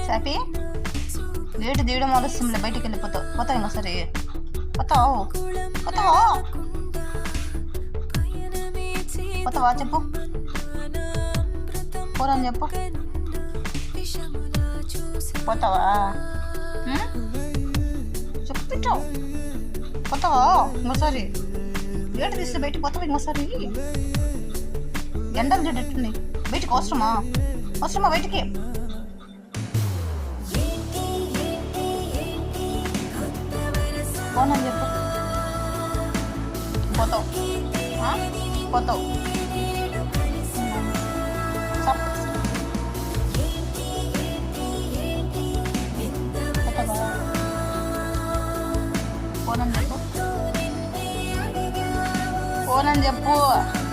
Happy gate తీయడం ఆలస్యంలో బయటికి వెళ్ళిపోతావు. పోతావు ఇంకోసారి. పోతావు పోతావా పోతావా చెప్పు. పోరని చెప్పు. పోతావా చెప్పించావు. పోతావా ఇంకోసారి. గేటు తీస్తే బయటికి పోతావా ఇంకోసారి. ఎండలు చెడ్డట్టుంది బయటికి. అవసరమా అవసరమా బయటికి. పోనని చెప్పు. పోతావు పోతావు. పోనని చెప్పు. పోనని చెప్పు.